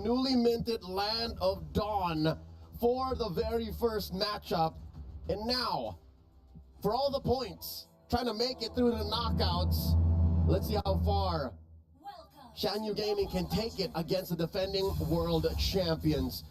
newly minted Land of Dawn for the very first matchup. And now, for all the points, trying to make it through the knockouts, let's see how far Xianyou Gaming can take it against the defending world champions.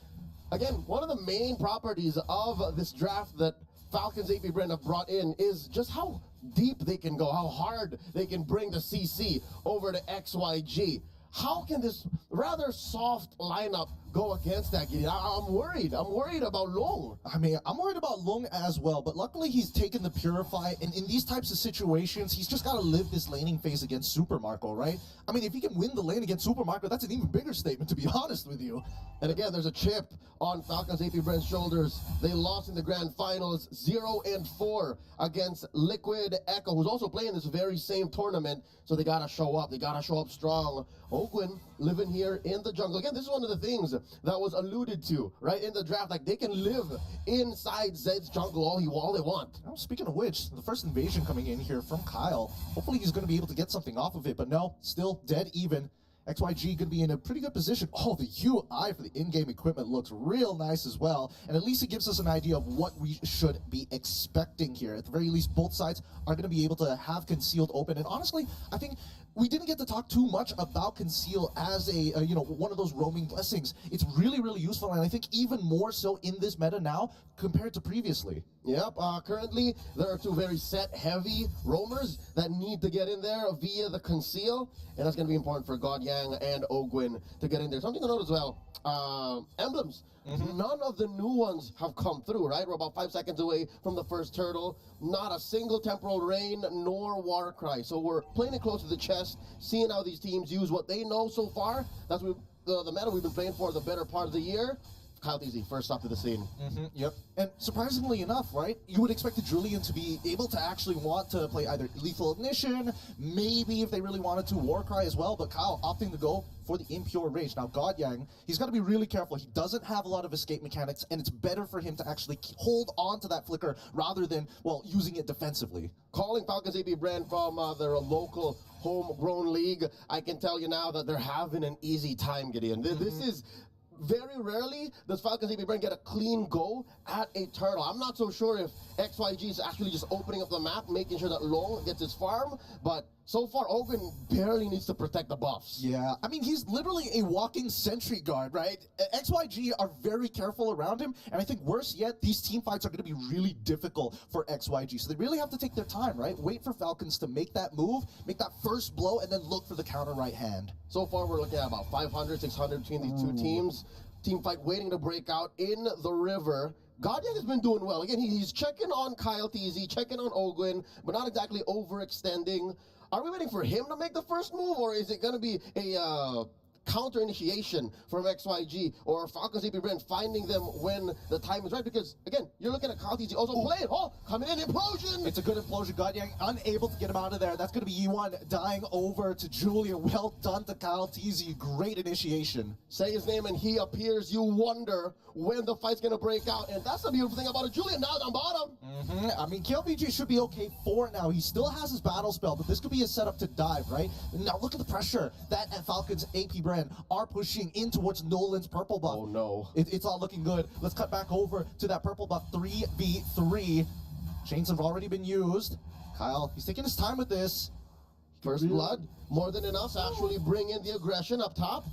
Again, one of the main properties of this draft that Falcons Apbren have brought in is just how deep they can go, how hard they can bring the CC over to XYG. How can this rather soft lineup go against that, Gideon? I'm worried. I'm worried about Long. I mean, I'm worried about Long as well, but luckily he's taken the Purify, and in these types of situations, he's just got to live this laning phase against Super Marco, right? I mean, if he can win the lane against Super Marco, that's an even bigger statement, to be honest with you. And again, there's a chip on Falcons Apbren's shoulders. They lost in the grand finals 0-4 against Liquid Echo, who's also playing this very same tournament, so they got to show up. They got to show up strong. Ogwin living here in the jungle. Again, this is one of the things that was alluded to, right, in the draft. Like, they can live inside Zed's jungle all they want. Oh, speaking of which, the first invasion coming in here from Kyle. Hopefully he's going to be able to get something off of it, but no, still dead even. XYG could be in a pretty good position. Oh, the UI for the in-game equipment looks real nice as well. And at least it gives us an idea of what we should be expecting here. At the very least, both sides are going to be able to have Concealed open. And honestly, I think we didn't get to talk too much about Conceal as a, one of those roaming blessings. It's really, really useful. And I think even more so in this meta now compared to previously. Yep, currently there are two very set heavy roamers that need to get in there via the Conceal. And that's going to be important for Godyang and Ogwin to get in there. Something to note as well, emblems. None of the new ones have come through, right? We're about 5 seconds away from the first turtle. Not a single Temporal Rain nor Warcry. So we're playing it close to the chest, seeing how these teams use what they know so far. That's what the meta we've been playing for the better part of the year. Kyle TZ, first up to the scene. Yep. And surprisingly enough, right, you would expect the Julian to be able to actually want to play either Lethal Ignition, maybe if they really wanted to, Warcry as well, but Kyle opting to go for the Impure Rage. Now, Godyang, he's got to be really careful. He doesn't have a lot of escape mechanics, and it's better for him to actually hold on to that Flicker rather than, well, using it defensively. Calling Falcons Apbren from their local homegrown league, I can tell you now that they're having an easy time, Gideon. This is... Very rarely does Falcons Apbren get a clean go at a turtle. I'm not so sure if XYG is actually just opening up the map, making sure that Long gets his farm, but so far, Ogwin barely needs to protect the buffs. Yeah, I mean, he's literally a walking sentry guard, right? XYG are very careful around him, and I think worse yet, these team fights are going to be really difficult for XYG, so they really have to take their time, right? Wait for Falcons to make that move, make that first blow, and then look for the counter right hand. So far, we're looking at about 500, 600 between these two teams. Team fight waiting to break out in the river. Godyang has been doing well. Again, he's checking on Kyle TZ, checking on Ogwin, but not exactly overextending. Are we waiting for him to make the first move, or is it going to be a counter initiation from XYG or Falcons Apbren finding them when the time is right? Because again, you're looking at Kyle TZ also playing. Oh, coming in, implosion! It's a good implosion. Godyang unable to get him out of there. That's going to be E1 dying over to Julian. Well done to Kyle TZ. Great initiation. Say his name and he appears. You wonder when the fight's going to break out, and that's the beautiful thing about it. Julian now down bottom. I mean, KLVG should be okay for it now. He still has his battle spell, but this could be a setup to dive, right? Now look at the pressure that Falcons Apbren are pushing in towards Nolan's purple buff. Oh no. It's all looking good. Let's cut back over to that purple buff 3v3. Chains have already been used. Kyle, he's taking his time with this. First blood, more than enough to actually bring in the aggression up top.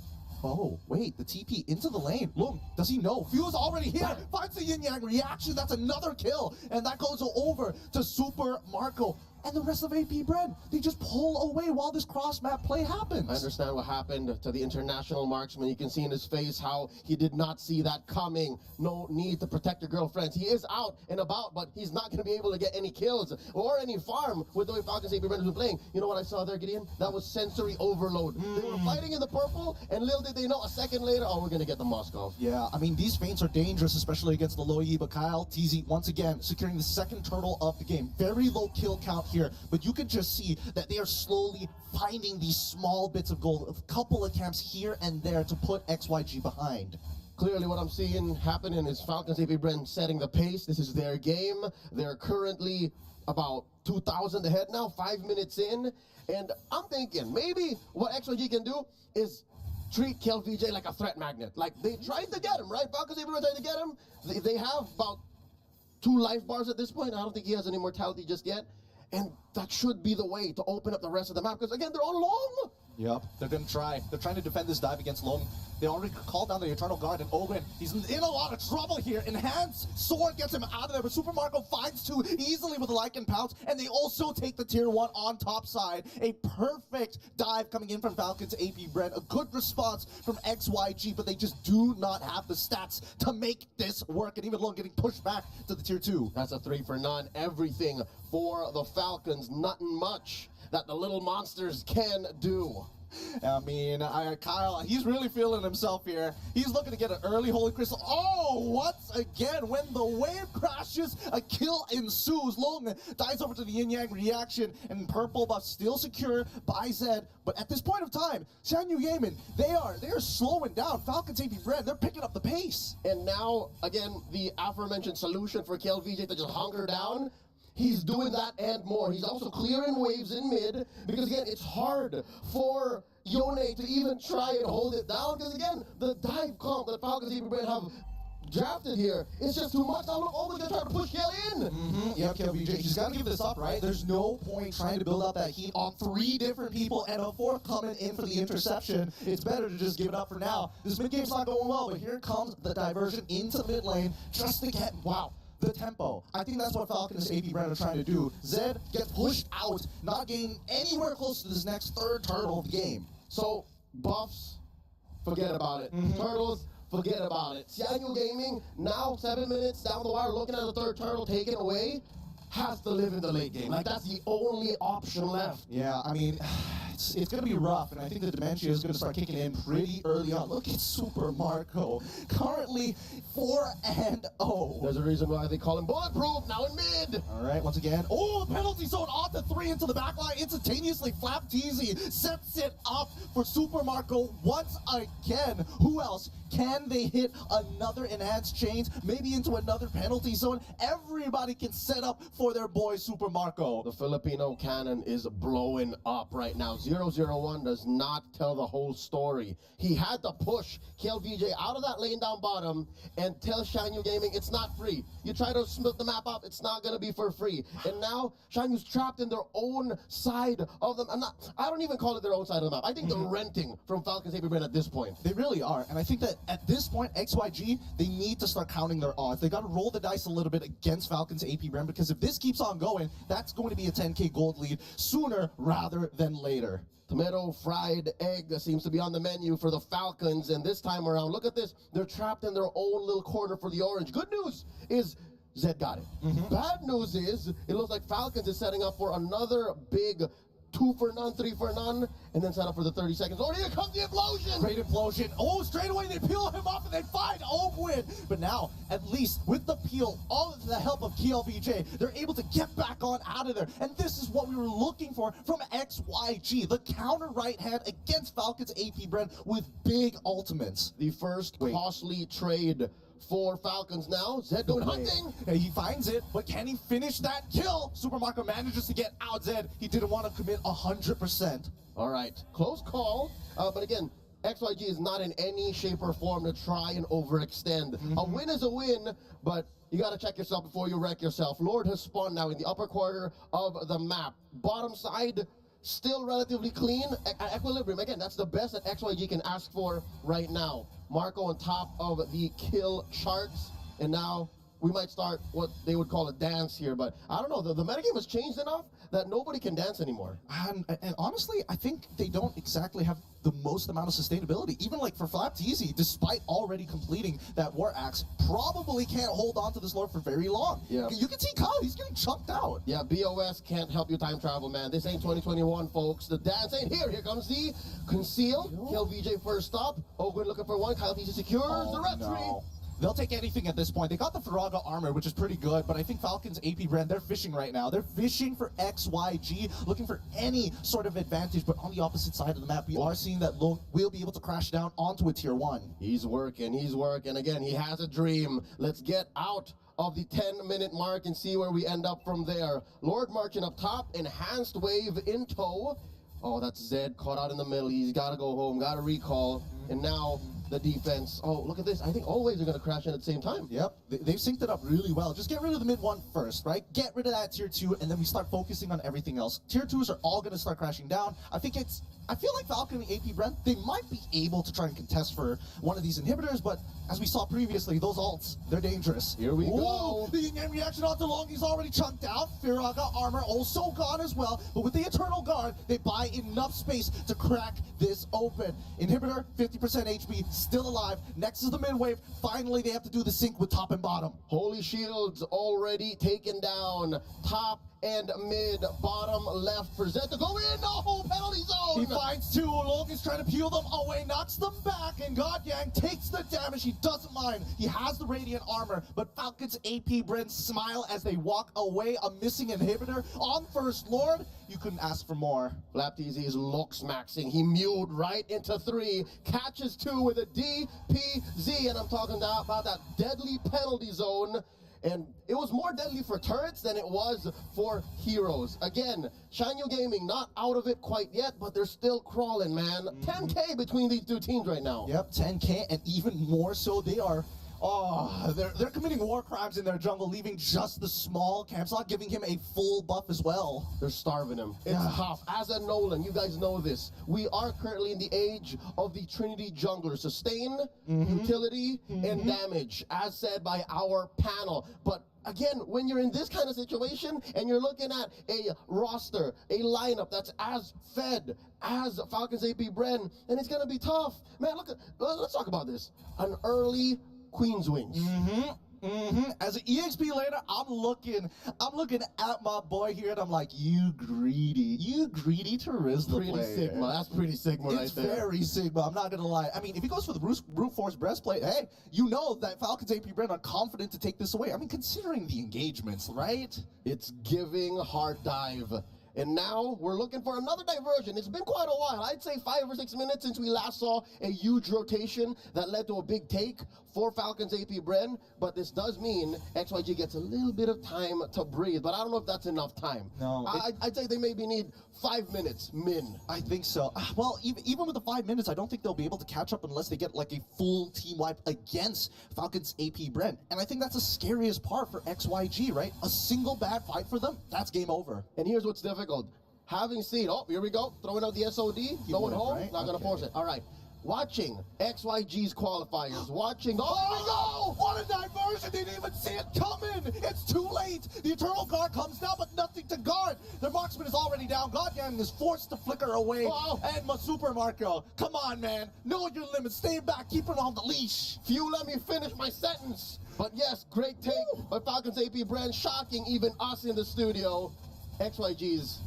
Oh, wait, the TP into the lane. Look, does he know? Fuse already here. Finds the yin yang reaction. That's another kill. And that goes over to Super Marco. And the rest of Apbren, they just pull away while this cross-map play happens. I understand what happened to the international marksman. You can see in his face how he did not see that coming. No need to protect your girlfriends. He is out and about, but he's not going to be able to get any kills or any farm with the way Falcons Apbren has been playing. You know what I saw there, Gideon? That was sensory overload. They were fighting in the purple, and little did they know, a second later, oh, we're going to get the Moskov. Yeah, I mean, these feints are dangerous, especially against the low E, but Kyle TZ, once again, securing the second turtle of the game. Very low kill count here, but you can just see that they are slowly finding these small bits of gold, a couple of camps here and there to put XYG behind. Clearly what I'm seeing happening is Falcons Apbren setting the pace. This is their game. They're currently about 2,000 ahead now, 5 minutes in. And I'm thinking maybe what XYG can do is treat KLVJ like a threat magnet. Like, they tried to get him, right? Falcons even tried to get him. They have about 2 life bars at this point. I don't think he has any mortality just yet. And that should be the way to open up the rest of the map, because again, they're on long. Yep, they're gonna try. They're trying to defend this dive against Long. They already called down the Eternal Guard, and Apbren, he's in a lot of trouble here. Enhanced Sword gets him out of there, but Super Marco finds 2 easily with a Lycan Pounce, and they also take the tier 1 on top side. A perfect dive coming in from Falcons Apbren. A good response from XYG, but they just do not have the stats to make this work, and even Long getting pushed back to the tier 2. That's a 3 for none. Everything for the Falcons. Nothing much that the little monsters can do. I mean, Kyle, he's really feeling himself here. He's looking to get an early Holy Crystal. Oh, once again, when the wave crashes, a kill ensues. Long dives over to the yin-yang reaction, and purple buff still secure by Zed. But at this point of time, Xianyou Gaming, they are slowing down. Falcons Apbren, they're picking up the pace. And now, again, the aforementioned solution for KLVJ to just hunker down, he's doing that and more. He's also clearing waves in mid, because again, it's hard for Yone to even try and hold it down, because again, the dive comp that Falcons Apbren have drafted here is just too much. Now look, always gonna try to push Kel in. Yeah, KLVJ, he's got to give this up, right? There's no point trying to build up that heat on 3 different people and a 4th coming in for the interception. It's better to just give it up for now. This mid game's not going well, but here comes the diversion into the mid lane just to get, wow, the tempo. I think that's what Falcons Apbren are trying to do. Zed gets pushed out, not getting anywhere close to this next 3rd turtle of the game. So, buffs, forget about it. Turtles, forget about it. Xianyou Gaming, now 7 minutes down the wire, looking at the 3rd turtle taken away, has to live in the late game. Like, that's the only option left. Yeah, I mean, it's going to be rough, and I think the Dementia is going to start kicking in pretty early on. Look at Super Marco, currently 4-0. There's a reason why they call him bulletproof, now in mid. All right, once again, oh, penalty zone on to 3 into the back line. Instantaneously, Flap Teasy sets it up for Super Marco once again. Who else? Can they hit another enhanced chains, maybe into another penalty zone? Everybody can set up for their boy Super Marco. The Filipino cannon is blowing up right now. 001 does not tell the whole story. He had to push KLVJ out of that lane down bottom and tell Xianyou Gaming it's not free. You try to split the map up, it's not going to be for free. And now Xianyou's trapped in their own side of them. I don't even call it their own side of the map. I think they're renting from Falcons Apbren at this point. They really are. And I think that at this point, XYG, they need to start counting their odds. They got to roll the dice a little bit against Falcons Apbren, because if this keeps on going, that's going to be a 10K gold lead sooner rather than later. Tomato fried egg seems to be on the menu for the Falcons, and this time around, look at this. They're trapped in their own little corner for the orange. Good news is Zed got it. Bad news is it looks like Falcons is setting up for another big 2 for none, 3 for none, and then set up for the 30 seconds. Oh, here comes the implosion! Great implosion. Oh, straight away they peel him off and they find Apbren. But now, at least with the peel, all of the help of KLVJ, they're able to get back on out of there. And this is what we were looking for from XYG, the counter right hand against Falcons Apbren with big ultimates. The first costly trade for Falcons now. Zed going hunting. He finds it, but can he finish that kill? Super Marco manages to get out Zed. He didn't want to commit 100%. All right, close call. But again, XYG is not in any shape or form to try and overextend. A win is a win, but you got to check yourself before you wreck yourself. Lord has spawned now in the upper quarter of the map. Bottom side, still relatively clean. Equilibrium, again, that's the best that XYG can ask for right now. Marco on top of the kill charts, and now we might start what they would call a dance here, but I don't know, the metagame has changed enough that nobody can dance anymore. And honestly, I think they don't exactly have the most amount of sustainability. Even like for Flap Teasy, despite already completing that War Axe, probably can't hold on to this Lord for very long. Yeah. You can see Kyle, he's getting chunked out. Yeah, BOS can't help you time travel, man. This ain't 2021, folks. The dance ain't here. Here comes the conceal. KLVJ first up. Apbren looking for one. Kyle Teasy secures the red tree. They'll take anything at this point. They got the Faraga armor, which is pretty good, but I think Falcons Apbren, they're fishing right now. They're fishing for XYG, looking for any sort of advantage, but on the opposite side of the map, we are seeing that Long will be able to crash down onto a tier 1. He's working. Again, he has a dream. Let's get out of the 10-minute mark and see where we end up from there. Lord marching up top, enhanced wave in tow. Oh, that's Zed caught out in the middle. He's got to go home, got to recall. And now the defense. Oh, look at this. I think always are going to crash in at the same time. Yep, they've synced it up really well. Just get rid of the mid one first, right? Get rid of that tier 2, and then we start focusing on everything else. Tier 2s are all going to start crashing down. I feel like Falcon and Apbren, they might be able to try and contest for one of these inhibitors, but as we saw previously, those ults, they're dangerous. Here we go. The in-game reaction not too long, he's already chunked out. Firaga armor also gone as well, but with the Eternal Guard, they buy enough space to crack this open. Inhibitor, 50% HP, still alive. Next is the mid wave. Finally, they have to do the sync with top and bottom. Holy Shields already taken down. Top and mid, bottom left for Zed to go in. No, penalty zone. He finds 2. Logan's trying to peel them away, knocks them back, and Godyang takes the damage. He doesn't mind. He has the Radiant armor, but Falcons Apbren smile as they walk away. A missing inhibitor on First Lord. You couldn't ask for more. Flapteasy is looks maxing. He mewed right into 3, catches 2 with a DPZ, and I'm talking about that deadly penalty zone. And it was more deadly for turrets than it was for heroes. Again, Xianyou Gaming not out of it quite yet, but they're still crawling, man. 10K between these two teams right now. Yep, 10K, and even more so, they are... Oh, they're committing war crimes in their jungle, leaving just the small camps, not giving him a full buff as well. They're starving him. It's tough. As a Nolan, you guys know this. We are currently in the age of the Trinity jungler. Sustain, utility, and damage, as said by our panel. But again, when you're in this kind of situation and you're looking at a roster, a lineup that's as fed as Falcons Apbren, and it's going to be tough. Man, let's talk about this. An early Queen's Wings. As an EXP later, I'm looking at my boy here, and I'm like, you greedy Charisma Pretty player. Sigma. That's pretty Sigma right there. It's very Sigma, I'm not gonna lie. I mean, if he goes for the brute force breastplate, hey, you know that Falcons Apbren are confident to take this away. I mean, considering the engagements, right? It's giving hard dive. And now we're looking for another diversion. It's been quite a while. I'd say 5 or 6 minutes since we last saw a huge rotation that led to a big take for Falcons Apbren. But this does mean XYG gets a little bit of time to breathe. But I don't know if that's enough time. No. I'd say they maybe need 5 minutes, min. I think so. Well, even with the 5 minutes, I don't think they'll be able to catch up unless they get like a full team wipe against Falcons Apbren. And I think that's the scariest part for XYG, right? A single bad fight for them, that's game over. And here's what's difficult. Having seen, oh, here we go, throwing out the SOD, going home, right? Not gonna force it. All right. Watching XYG's qualifiers, watching, oh, there we go! What a diversion! They didn't even see it coming! It's too late! The Eternal Guard comes down, but nothing to guard! Their marksman is already down. Godyang is forced to flicker away. And my Super Marco, come on, man. Know your limits. Stay back. Keep it on the leash. Few, let me finish my sentence. But yes, great take by Falcons Apbren, shocking even us in the studio. XYG's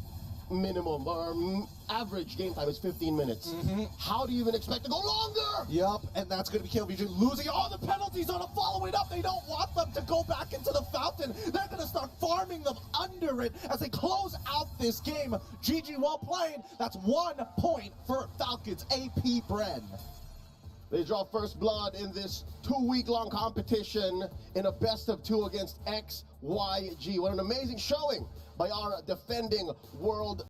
minimum or average game time is 15 minutes. How do you even expect to go longer? Yep, and that's going to be KLBJ losing all the penalties on to follow it up. They don't want them to go back into the fountain. They're going to start farming them under it as they close out this game. GG, well played. That's 1 point for Falcons Apbren. They draw first blood in this 2-week-long competition in a best-of-2 against XYG. What an amazing showing by our defending world